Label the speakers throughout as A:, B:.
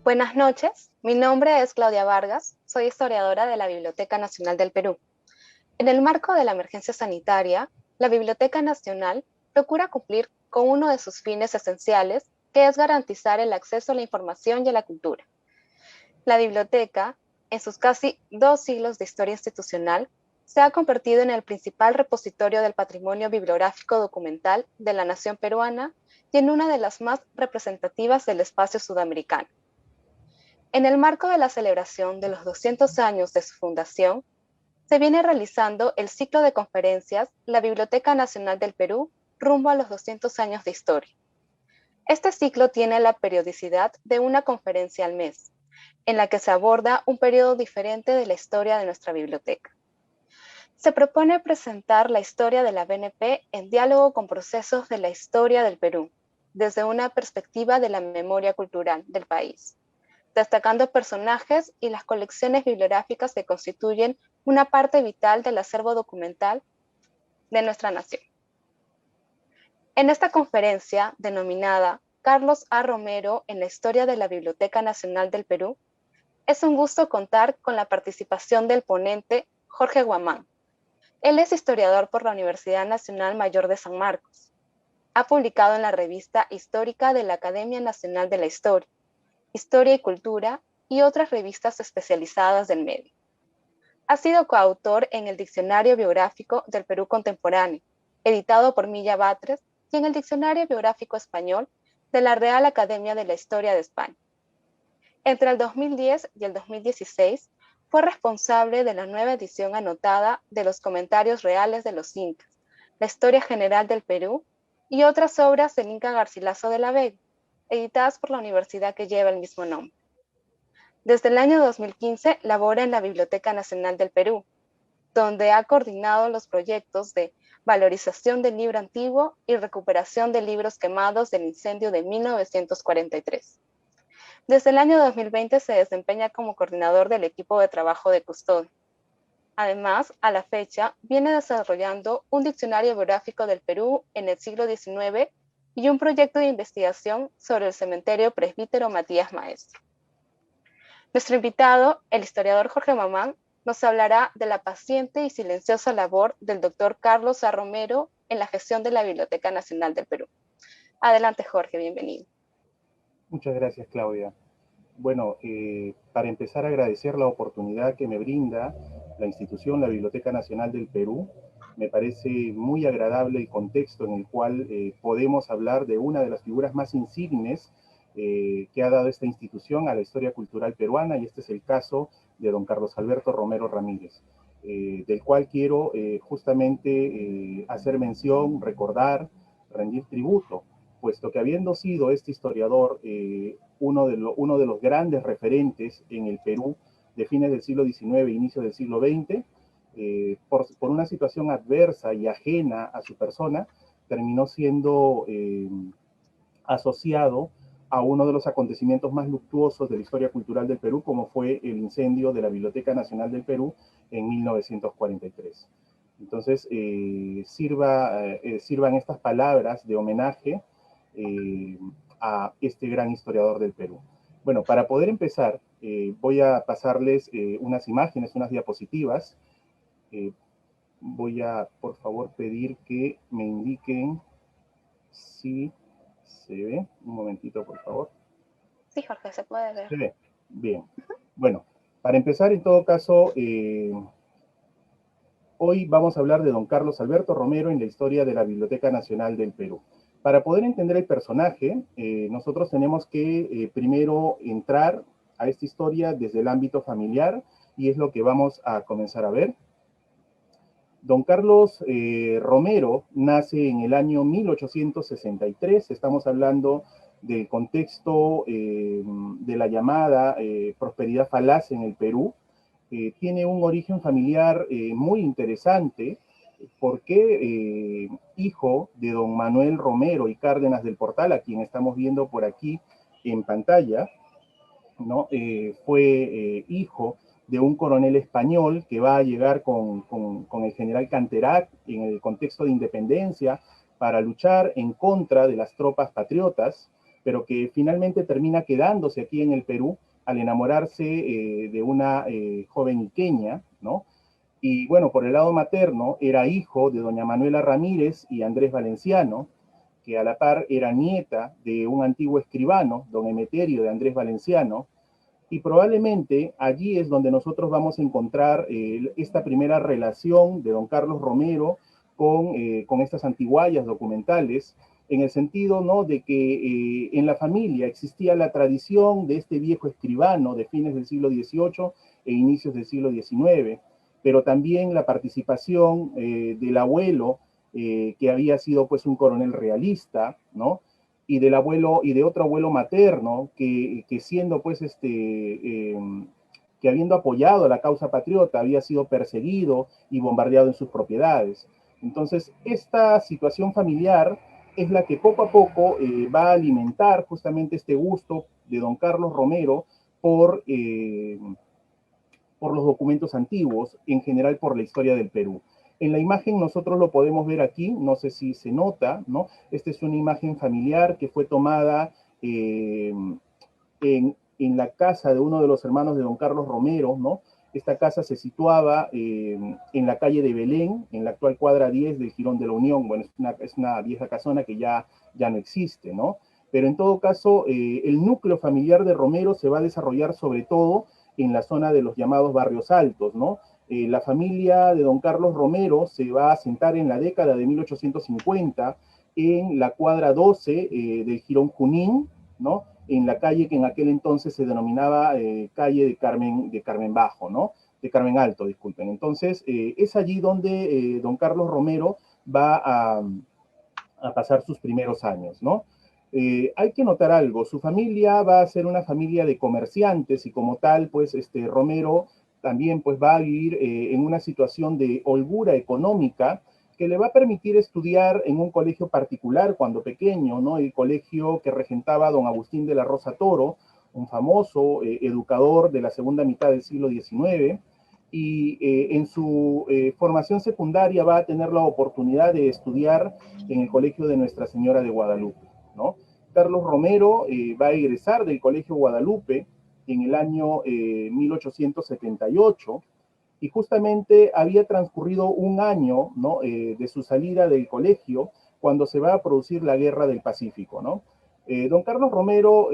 A: Buenas noches, mi nombre es Claudia Vargas, soy historiadora de la Biblioteca Nacional del Perú. En el marco de la emergencia sanitaria, la Biblioteca Nacional procura cumplir con uno de sus fines esenciales, que es garantizar el acceso a la información y a la cultura. La biblioteca, en sus casi 2 siglos de historia institucional, se ha convertido en el principal repositorio del patrimonio bibliográfico documental de la nación peruana y en una de las más representativas del espacio sudamericano. En el marco de la celebración de los 200 años de su fundación, se viene realizando el ciclo de conferencias La Biblioteca Nacional del Perú rumbo a los 200 años de historia. Este ciclo tiene la periodicidad de una conferencia al mes, en la que se aborda un periodo diferente de la historia de nuestra biblioteca. Se propone presentar la historia de la BNP en diálogo con procesos de la historia del Perú, desde una perspectiva de la memoria cultural del país, destacando personajes y las colecciones bibliográficas que constituyen una parte vital del acervo documental de nuestra nación. En esta conferencia, denominada Carlos A. Romero en la historia de la Biblioteca Nacional del Perú, es un gusto contar con la participación del ponente Jorge Guamán. Él es historiador por la Universidad Nacional Mayor de San Marcos. Ha publicado en la revista histórica de la Academia Nacional de la Historia, Historia y Cultura y otras revistas especializadas del medio. Ha sido coautor en el Diccionario Biográfico del Perú Contemporáneo, editado por Milla Batres, y en el Diccionario Biográfico Español de la Real Academia de la Historia de España. Entre el 2010 y el 2016, fue responsable de la nueva edición anotada de los Comentarios Reales de los Incas, la Historia General del Perú y otras obras del Inca Garcilaso de la Vega, editadas por la universidad que lleva el mismo nombre. Desde el año 2015 labora en la Biblioteca Nacional del Perú, donde ha coordinado los proyectos de valorización del libro antiguo y recuperación de libros quemados del incendio de 1943. Desde el año 2020 se desempeña como coordinador del equipo de trabajo de custodia. Además, a la fecha, viene desarrollando un diccionario biográfico del Perú en el siglo XIX y un proyecto de investigación sobre el cementerio presbítero Matías Maestro. Nuestro invitado, el historiador Jorge Guamán, nos hablará de la paciente y silenciosa labor del doctor Carlos A. Romero en la gestión de la Biblioteca Nacional del Perú. Adelante, Jorge, bienvenido.
B: Muchas gracias, Claudia. Bueno, para empezar, agradecer la oportunidad que me brinda la institución, la Biblioteca Nacional del Perú. Me parece muy agradable el contexto en el cual podemos hablar de una de las figuras más insignes que ha dado esta institución a la historia cultural peruana, y este es el caso de don Carlos Alberto Romero Ramírez, del cual quiero justamente hacer mención, recordar, rendir tributo, puesto que habiendo sido este historiador uno de los grandes referentes en el Perú de fines del siglo XIX e inicio del siglo XX, por una situación adversa y ajena a su persona, terminó siendo asociado a uno de los acontecimientos más luctuosos de la historia cultural del Perú, como fue el incendio de la Biblioteca Nacional del Perú en 1943. Entonces, sirvan estas palabras de homenaje a este gran historiador del Perú. Bueno, para poder empezar, voy a pasarles unas imágenes, unas diapositivas. Voy a, por favor, pedir que me indiquen si se ve. Un momentito, por favor.
A: Sí, Jorge, se puede ver.
B: ¿Se ve? Bien. Bueno, para empezar, en todo caso, hoy vamos a hablar de don Carlos Alberto Romero en la historia de la Biblioteca Nacional del Perú. Para poder entender el personaje, nosotros tenemos que primero entrar a esta historia desde el ámbito familiar, y es lo que vamos a comenzar a ver. Don Carlos Romero nace en el año 1863, estamos hablando del contexto de la llamada prosperidad falaz en el Perú. Tiene un origen familiar muy interesante, porque hijo de don Manuel Romero y Cárdenas del Portal, a quien estamos viendo por aquí en pantalla, ¿no? Fue hijo de un coronel español que va a llegar con el general Canterac en el contexto de independencia para luchar en contra de las tropas patriotas. pero que finalmente termina quedándose aquí en el Perú al enamorarse de una joven iqueña, ¿no? Y bueno, por el lado materno era hijo de doña Manuela Ramírez y Andrés Valenciano, que a la par era nieta de un antiguo escribano, don Emeterio de Andrés Valenciano, y probablemente allí es donde nosotros vamos a encontrar esta primera relación de don Carlos Romero con estas antiguallas documentales, en el sentido, ¿no?, de que en la familia existía la tradición de este viejo escribano de fines del siglo XVIII e inicios del siglo XIX, pero también la participación del abuelo, que había sido pues un coronel realista, ¿no? Y del abuelo, y de otro abuelo materno, que siendo pues que habiendo apoyado a la causa patriota, había sido perseguido y bombardeado en sus propiedades. Entonces, esta situación familiar es la que poco a poco va a alimentar justamente este gusto de don Carlos Romero por, por los documentos antiguos, en general por la historia del Perú. En la imagen nosotros lo podemos ver aquí, no sé si se nota, ¿no? Esta es una imagen familiar que fue tomada en la casa de uno de los hermanos de don Carlos Romero, ¿no? Esta casa se situaba en la calle de Belén, en la actual cuadra 10 del Jirón de la Unión. Bueno, es una vieja casona que ya no existe, ¿no? Pero en todo caso, el núcleo familiar de Romero se va a desarrollar sobre todo en la zona de los llamados barrios altos, ¿no? La familia de don Carlos Romero se va a asentar en la década de 1850 en la cuadra 12 del Jirón Junín, ¿no? En la calle que en aquel entonces se denominaba calle de Carmen Bajo, ¿no? De Carmen Alto, disculpen. Entonces, es allí donde don Carlos Romero va a pasar sus primeros años, ¿no? Hay que notar algo, su familia va a ser una familia de comerciantes y como tal, pues, Romero también pues va a vivir en una situación de holgura económica que le va a permitir estudiar en un colegio particular cuando pequeño, ¿no? El colegio que regentaba don Agustín de la Rosa Toro, un famoso educador de la segunda mitad del siglo XIX, y en su formación secundaria va a tener la oportunidad de estudiar en el Colegio de Nuestra Señora de Guadalupe, ¿no? Carlos Romero va a egresar del Colegio Guadalupe en el año 1878 y justamente había transcurrido un año, ¿no?, de su salida del colegio cuando se va a producir la Guerra del Pacífico, ¿no? Don Carlos Romero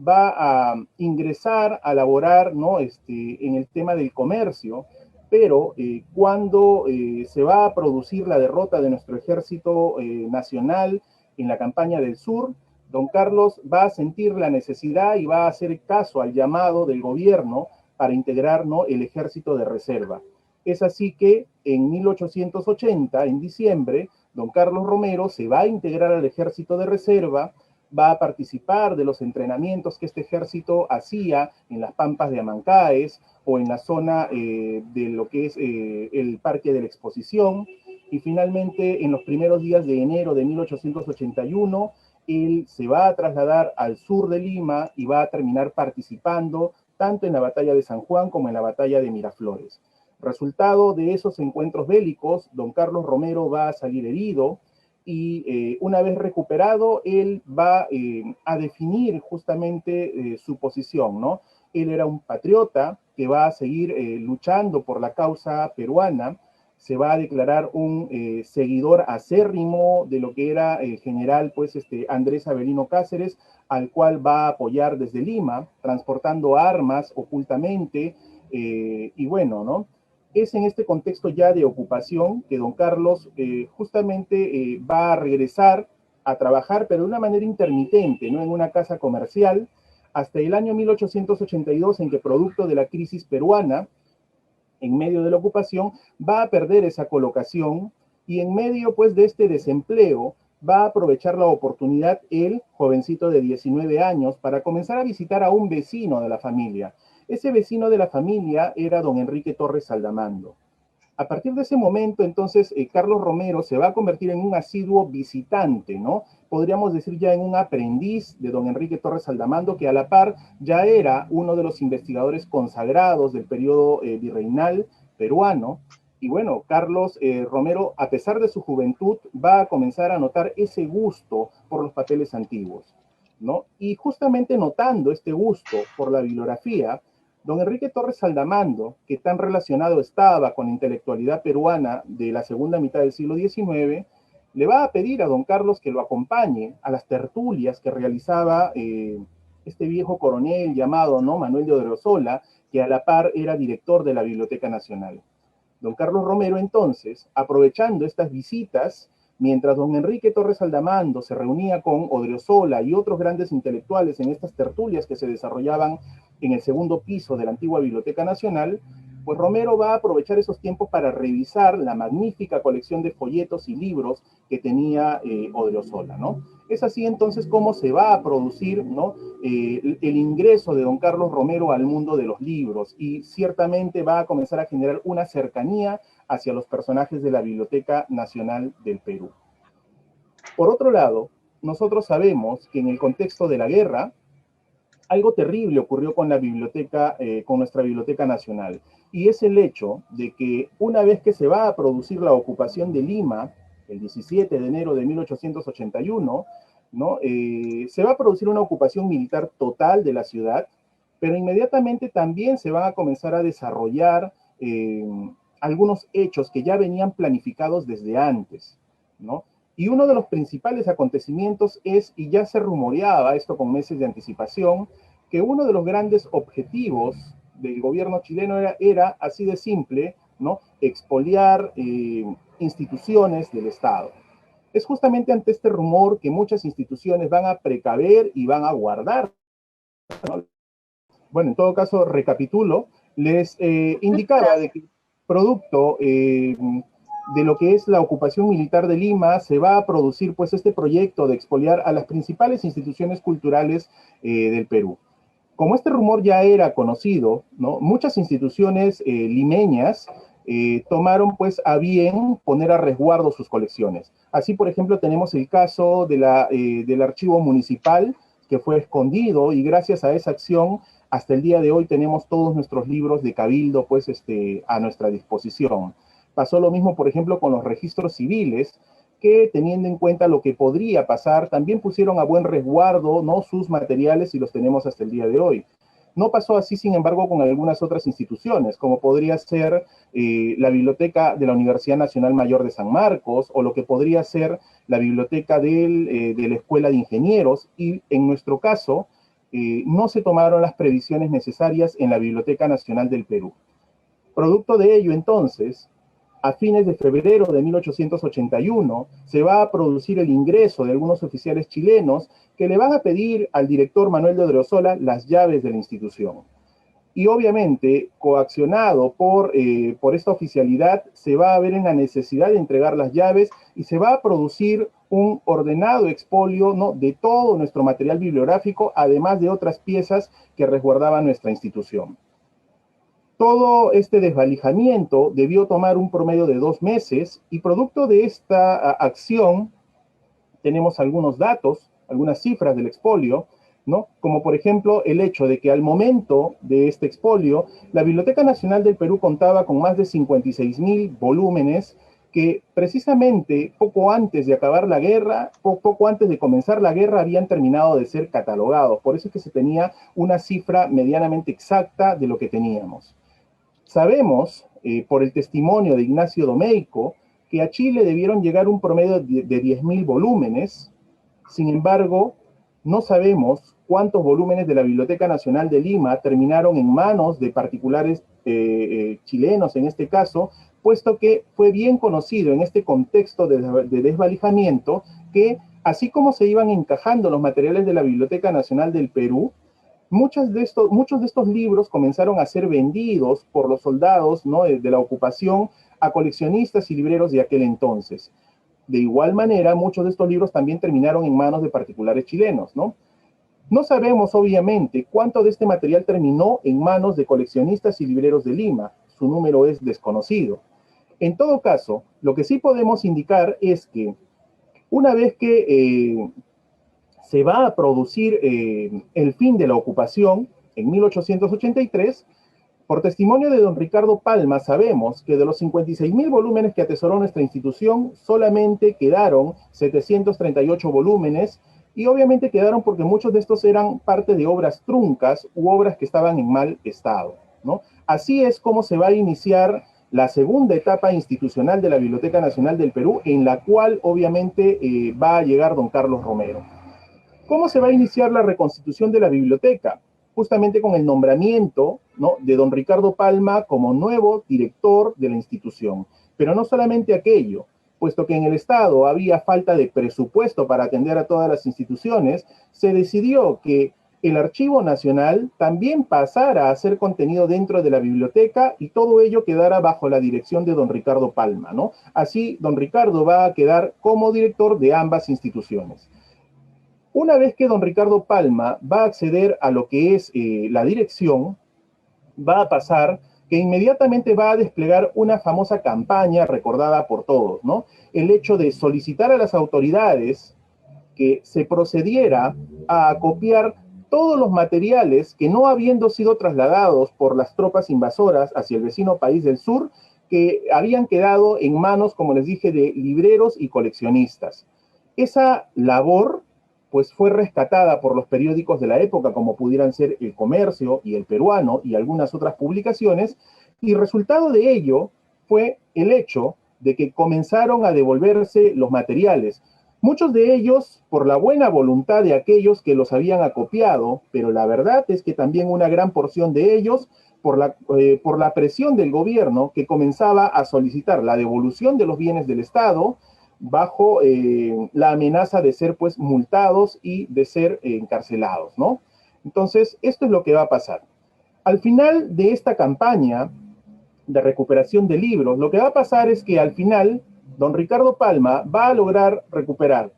B: va a ingresar a laborar, ¿no?, en el tema del comercio, pero cuando se va a producir la derrota de nuestro ejército nacional en la campaña del sur, don Carlos va a sentir la necesidad y va a hacer caso al llamado del gobierno para integrar, ¿no?, el ejército de reserva. Es así que en 1880, en diciembre, don Carlos Romero se va a integrar al ejército de reserva, va a participar de los entrenamientos que este ejército hacía en las pampas de Amancaes o en la zona de lo que es el Parque de la Exposición, y finalmente en los primeros días de enero de 1881 él se va a trasladar al sur de Lima y va a terminar participando tanto en la batalla de San Juan como en la batalla de Miraflores. Resultado de esos encuentros bélicos, don Carlos Romero va a salir herido y una vez recuperado, él va a definir justamente su posición, ¿no? Él era un patriota que va a seguir luchando por la causa peruana, se va a declarar un seguidor acérrimo de lo que era el general, pues, Andrés Avelino Cáceres, al cual va a apoyar desde Lima, transportando armas ocultamente, y bueno, ¿no? Es en este contexto ya de ocupación que don Carlos justamente va a regresar a trabajar, pero de una manera intermitente, ¿no?, en una casa comercial, hasta el año 1882, en que producto de la crisis peruana, en medio de la ocupación, va a perder esa colocación y en medio pues de este desempleo va a aprovechar la oportunidad el jovencito de 19 años para comenzar a visitar a un vecino de la familia. Ese vecino de la familia era don Enrique Torres Saldamando. A partir de ese momento, entonces, Carlos Romero se va a convertir en un asiduo visitante, ¿no? Podríamos decir ya en un aprendiz de don Enrique Torres Saldamando, que a la par ya era uno de los investigadores consagrados del periodo virreinal peruano. Y bueno, Carlos Romero, a pesar de su juventud, va a comenzar a notar ese gusto por los papeles antiguos. ¿no? Y justamente notando este gusto por la bibliografía, don Enrique Torres Saldamando, que tan relacionado estaba con la intelectualidad peruana de la segunda mitad del siglo XIX, le va a pedir a don Carlos que lo acompañe a las tertulias que realizaba este viejo coronel llamado, ¿no?, Manuel de Odriozola, que a la par era director de la Biblioteca Nacional. Don Carlos Romero, entonces, aprovechando estas visitas, mientras don Enrique Torres Aldamando se reunía con Odriozola y otros grandes intelectuales en estas tertulias que se desarrollaban en el segundo piso de la antigua Biblioteca Nacional, pues Romero va a aprovechar esos tiempos para revisar la magnífica colección de folletos y libros que tenía Odriozola, ¿no? Es así entonces como se va a producir, ¿no?, el ingreso de don Carlos Romero al mundo de los libros, y ciertamente va a comenzar a generar una cercanía hacia los personajes de la Biblioteca Nacional del Perú. Por otro lado, nosotros sabemos que en el contexto de la guerra, algo terrible ocurrió con la biblioteca, con nuestra Biblioteca Nacional, y es el hecho de que una vez que se va a producir la ocupación de Lima, el 17 de enero de 1881, ¿no?, se va a producir una ocupación militar total de la ciudad, pero inmediatamente también se van a comenzar a desarrollar algunos hechos que ya venían planificados desde antes, ¿no? Y uno de los principales acontecimientos es, y ya se rumoreaba esto con meses de anticipación, que uno de los grandes objetivos del gobierno chileno era así de simple, ¿no?, expoliar instituciones del Estado. Es justamente ante este rumor que muchas instituciones van a precaver y van a guardar, ¿no? Bueno, en todo caso, recapitulo, les indicaba de que producto de lo que es la ocupación militar de Lima, se va a producir pues este proyecto de expoliar a las principales instituciones culturales del Perú. Como este rumor ya era conocido, ¿no?, muchas instituciones limeñas tomaron pues a bien poner a resguardo sus colecciones. Así, por ejemplo, tenemos el caso de del archivo municipal, que fue escondido, y gracias a esa acción, hasta el día de hoy tenemos todos nuestros libros de Cabildo pues a nuestra disposición. Pasó lo mismo, por ejemplo, con los registros civiles, que teniendo en cuenta lo que podría pasar, también pusieron a buen resguardo, ¿no?, sus materiales, y los tenemos hasta el día de hoy. No pasó así, sin embargo, con algunas otras instituciones, como podría ser la Biblioteca de la Universidad Nacional Mayor de San Marcos, o lo que podría ser la Biblioteca de la Escuela de Ingenieros, y en nuestro caso, no se tomaron las previsiones necesarias en la Biblioteca Nacional del Perú. Producto de ello, entonces, a fines de febrero de 1881, se va a producir el ingreso de algunos oficiales chilenos que le van a pedir al director Manuel de Odriozola las llaves de la institución. Y obviamente, coaccionado por esta oficialidad, se va a ver en la necesidad de entregar las llaves, y se va a producir un ordenado expolio, ¿no?, de todo nuestro material bibliográfico, además de otras piezas que resguardaban nuestra institución. Todo este desvalijamiento debió tomar un promedio de 2 meses, y producto de esta acción tenemos algunos datos, algunas cifras del expolio, ¿no?, como por ejemplo el hecho de que al momento de este expolio, la Biblioteca Nacional del Perú contaba con más de 56.000 volúmenes que precisamente poco antes de acabar la guerra, poco antes de comenzar la guerra, habían terminado de ser catalogados. Por eso es que se tenía una cifra medianamente exacta de lo que teníamos. Sabemos, por el testimonio de Ignacio Domeyko, que a Chile debieron llegar un promedio de 10.000 volúmenes. Sin embargo, no sabemos cuántos volúmenes de la Biblioteca Nacional de Lima terminaron en manos de particulares chilenos, en este caso, puesto que fue bien conocido en este contexto de desvalijamiento que, así como se iban encajando los materiales de la Biblioteca Nacional del Perú, muchos de estos libros comenzaron a ser vendidos por los soldados, ¿no?, de la ocupación a coleccionistas y libreros de aquel entonces. De igual manera, muchos de estos libros también terminaron en manos de particulares chilenos, ¿no? No sabemos, obviamente, cuánto de este material terminó en manos de coleccionistas y libreros de Lima. Su número es desconocido. En todo caso, lo que sí podemos indicar es que una vez que se va a producir el fin de la ocupación en 1883, por testimonio de don Ricardo Palma, sabemos que de los 56.000 volúmenes que atesoró nuestra institución, solamente quedaron 738 volúmenes y obviamente quedaron porque muchos de estos eran parte de obras truncas u obras que estaban en mal estado, ¿no? Así es como se va a iniciar la segunda etapa institucional de la Biblioteca Nacional del Perú, en la cual obviamente va a llegar don Carlos Romero. ¿Cómo se va a iniciar la reconstitución de la biblioteca? Justamente con el nombramiento, ¿no?, de don Ricardo Palma como nuevo director de la institución. Pero no solamente aquello, puesto que en el Estado había falta de presupuesto para atender a todas las instituciones, se decidió que el Archivo Nacional también pasara a ser contenido dentro de la biblioteca y todo ello quedara bajo la dirección de don Ricardo Palma, ¿no? Así, don Ricardo va a quedar como director de ambas instituciones. Una vez que don Ricardo Palma va a acceder a lo que es la dirección, va a pasar que inmediatamente va a desplegar una famosa campaña recordada por todos, ¿no? El hecho de solicitar a las autoridades que se procediera a copiar todos los materiales que no habiendo sido trasladados por las tropas invasoras hacia el vecino país del sur, que habían quedado en manos, como les dije, de libreros y coleccionistas. Esa labor pues fue rescatada por los periódicos de la época, como pudieran ser El Comercio y El Peruano y algunas otras publicaciones, y resultado de ello fue el hecho de que comenzaron a devolverse los materiales, muchos de ellos por la buena voluntad de aquellos que los habían acopiado, pero la verdad es que también una gran porción de ellos por la presión del gobierno que comenzaba a solicitar la devolución de los bienes del Estado bajo la amenaza de ser pues multados y de ser encarcelados, ¿no? Entonces, esto es lo que va a pasar. Al final de esta campaña de recuperación de libros, lo que va a pasar es que al final don Ricardo Palma va a lograr recuperar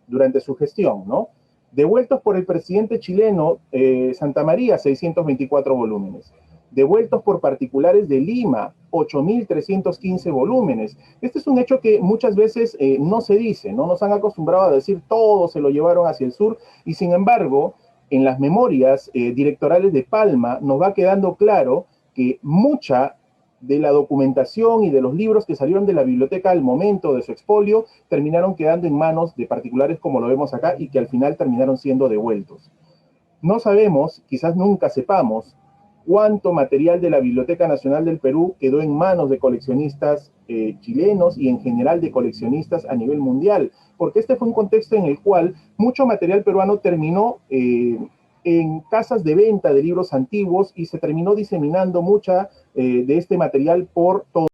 B: durante su gestión, ¿no?, devueltos por el presidente chileno Santa María, 624 volúmenes. Devueltos por particulares de Lima, 8.315 volúmenes. Este es un hecho que muchas veces no se dice, ¿no? Nos han acostumbrado a decir todo se lo llevaron hacia el sur, y sin embargo, en las memorias directorales de Palma nos va quedando claro que mucha de la documentación y de los libros que salieron de la biblioteca al momento de su expolio terminaron quedando en manos de particulares, como lo vemos acá, y que al final terminaron siendo devueltos. No sabemos, quizás nunca sepamos, cuánto material de la Biblioteca Nacional del Perú quedó en manos de coleccionistas chilenos y en general de coleccionistas a nivel mundial, porque este fue un contexto en el cual mucho material peruano terminó en casas de venta de libros antiguos y se terminó diseminando mucha de este material por todo